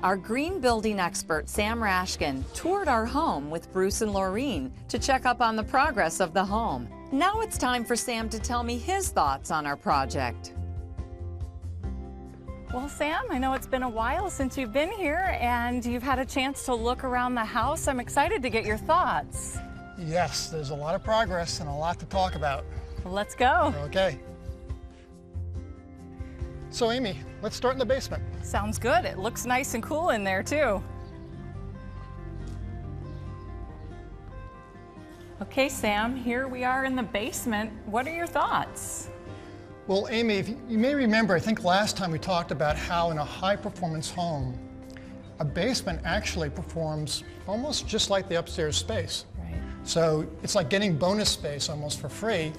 Our green building expert, Sam Rashkin, toured our home with Bruce and Laureen to check up on the progress of the home. Now it's time for Sam to tell me his thoughts on our project. Well, Sam, I know it's been a while since you've been here and you've had a chance to look around the house. I'm excited to get your thoughts. Yes, there's a lot of progress and a lot to talk about. Let's go. Okay. So Amy, let's start in the basement. Sounds good. It looks nice and cool in there too. Okay, Sam, here we are in the basement. What are your thoughts? Well, Amy, if you may remember, I think last time we talked about how in a high-performance home, a basement actually performs almost just like the upstairs space. Right. So it's like getting bonus space almost for free.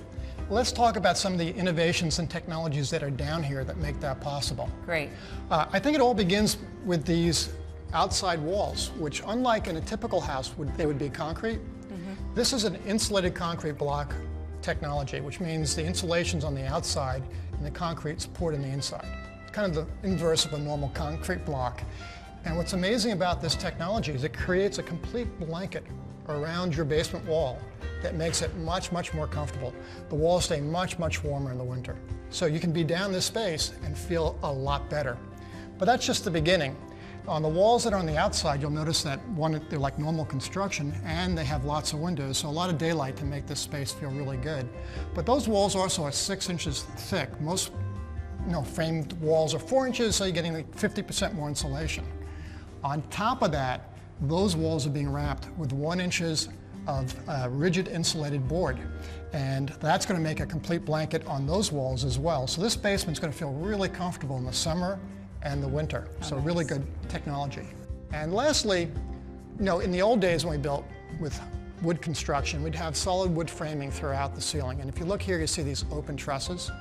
Let's talk about some of the innovations and technologies that are down here that make that possible. Great. I think it all begins with these outside walls, which unlike in a typical house, they would be concrete. This is an insulated concrete block technology, which means the insulation's on the outside and the concrete's poured in the inside. Kind of the inverse of a normal concrete block. And what's amazing about this technology is it creates a complete blanket around your basement wall that makes it much, much more comfortable. The walls stay much, much warmer in the winter. So you can be down this space and feel a lot better. But that's just the beginning. On the walls that are on the outside, you'll notice that they're like normal construction and they have lots of windows, so a lot of daylight to make this space feel really good. But those walls also are 6 inches thick. Most framed walls are 4 inches, so you're getting like 50% more insulation. On top of that, those walls are being wrapped with 1 inches of rigid insulated board. And that's going to make a complete blanket on those walls as well. So this basement's going to feel really comfortable in the summer and the winter. So really good technology. And lastly, in the old days when we built with wood construction, we'd have solid wood framing throughout the ceiling. And if you look here, you see these open trusses.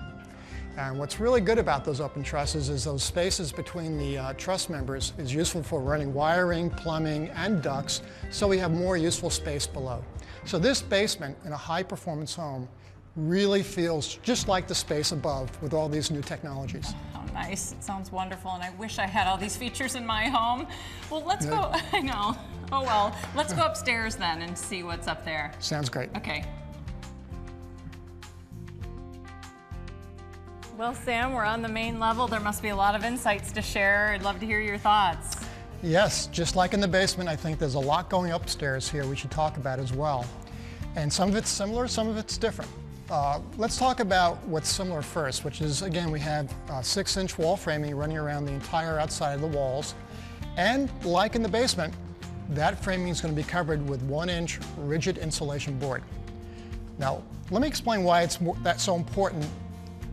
And what's really good about those open trusses is those spaces between the truss members is useful for running wiring, plumbing, and ducts, so we have more useful space below. So this basement in a high-performance home really feels just like the space above with all these new technologies. Oh, nice. It sounds wonderful, and I wish I had all these features in my home. Well, let's go. I know. Oh, well. Let's go upstairs then and see what's up there. Sounds great. Okay. Well, Sam, we're on the main level. There must be a lot of insights to share. I'd love to hear your thoughts. Yes, just like in the basement, I think there's a lot going upstairs here we should talk about as well. And some of it's similar, some of it's different. Let's talk about what's similar first, which is, again, we have 6-inch wall framing running around the entire outside of the walls. And like in the basement, that framing is going to be covered with 1-inch rigid insulation board. Now, let me explain why that's so important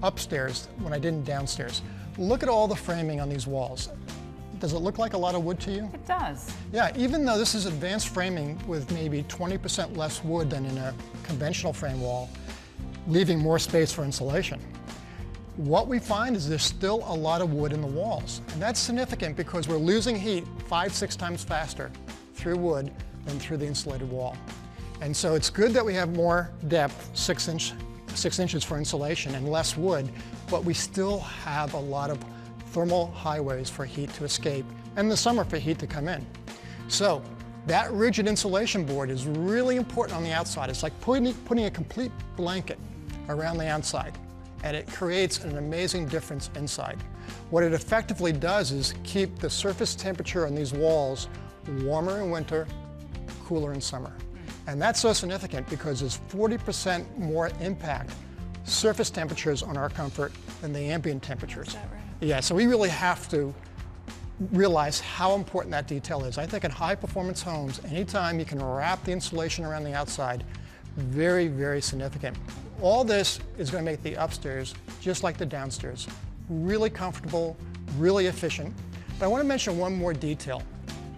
upstairs when I didn't downstairs. Look at all the framing on these walls. Does it look like a lot of wood to you? It does. Yeah, even though this is advanced framing with maybe 20% less wood than in a conventional frame wall, leaving more space for insulation. What we find is there's still a lot of wood in the walls. And that's significant because we're losing heat 5-6 times faster through wood than through the insulated wall. And so it's good that we have more depth, 6 inches for insulation and less wood, but we still have a lot of thermal highways for heat to escape and in the summer for heat to come in. So that rigid insulation board is really important on the outside. It's like putting a complete blanket around the outside, and it creates an amazing difference inside. What it effectively does is keep the surface temperature on these walls warmer in winter, cooler in summer. And that's so significant because there's 40% more impact surface temperatures on our comfort than the ambient temperatures. Is that right? Yeah, so we really have to realize how important that detail is. I think in high-performance homes, anytime you can wrap the insulation around the outside, very, very significant. All this is going to make the upstairs just like the downstairs. Really comfortable, really efficient. But I want to mention one more detail.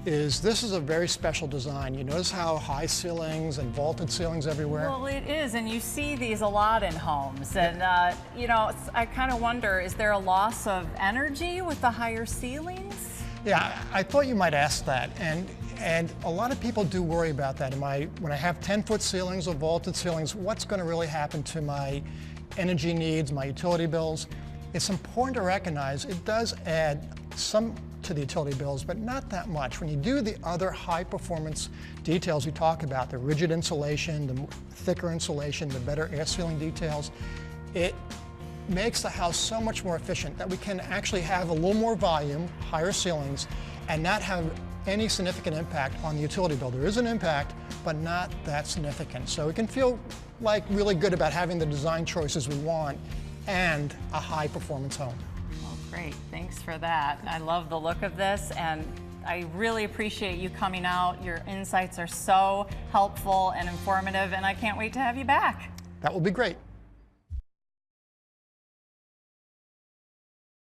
This is a very special design. You notice how high ceilings and vaulted ceilings everywhere? Well, it is, and you see these a lot in homes. And, I kind of wonder, is there a loss of energy with the higher ceilings? Yeah, I thought you might ask that. And a lot of people do worry about that. When I have 10-foot ceilings or vaulted ceilings, what's going to really happen to my energy needs, my utility bills? It's important to recognize it does add some to the utility bills, but not that much. When you do the other high performance details we talk about, the rigid insulation, the thicker insulation, the better air sealing details, it makes the house so much more efficient that we can actually have a little more volume, higher ceilings, and not have any significant impact on the utility bill. There is an impact, but not that significant. So we can feel like really good about having the design choices we want and a high performance home. Well, great, thanks for that. I love the look of this, and I really appreciate you coming out. Your insights are so helpful and informative, and I can't wait to have you back. That will be great.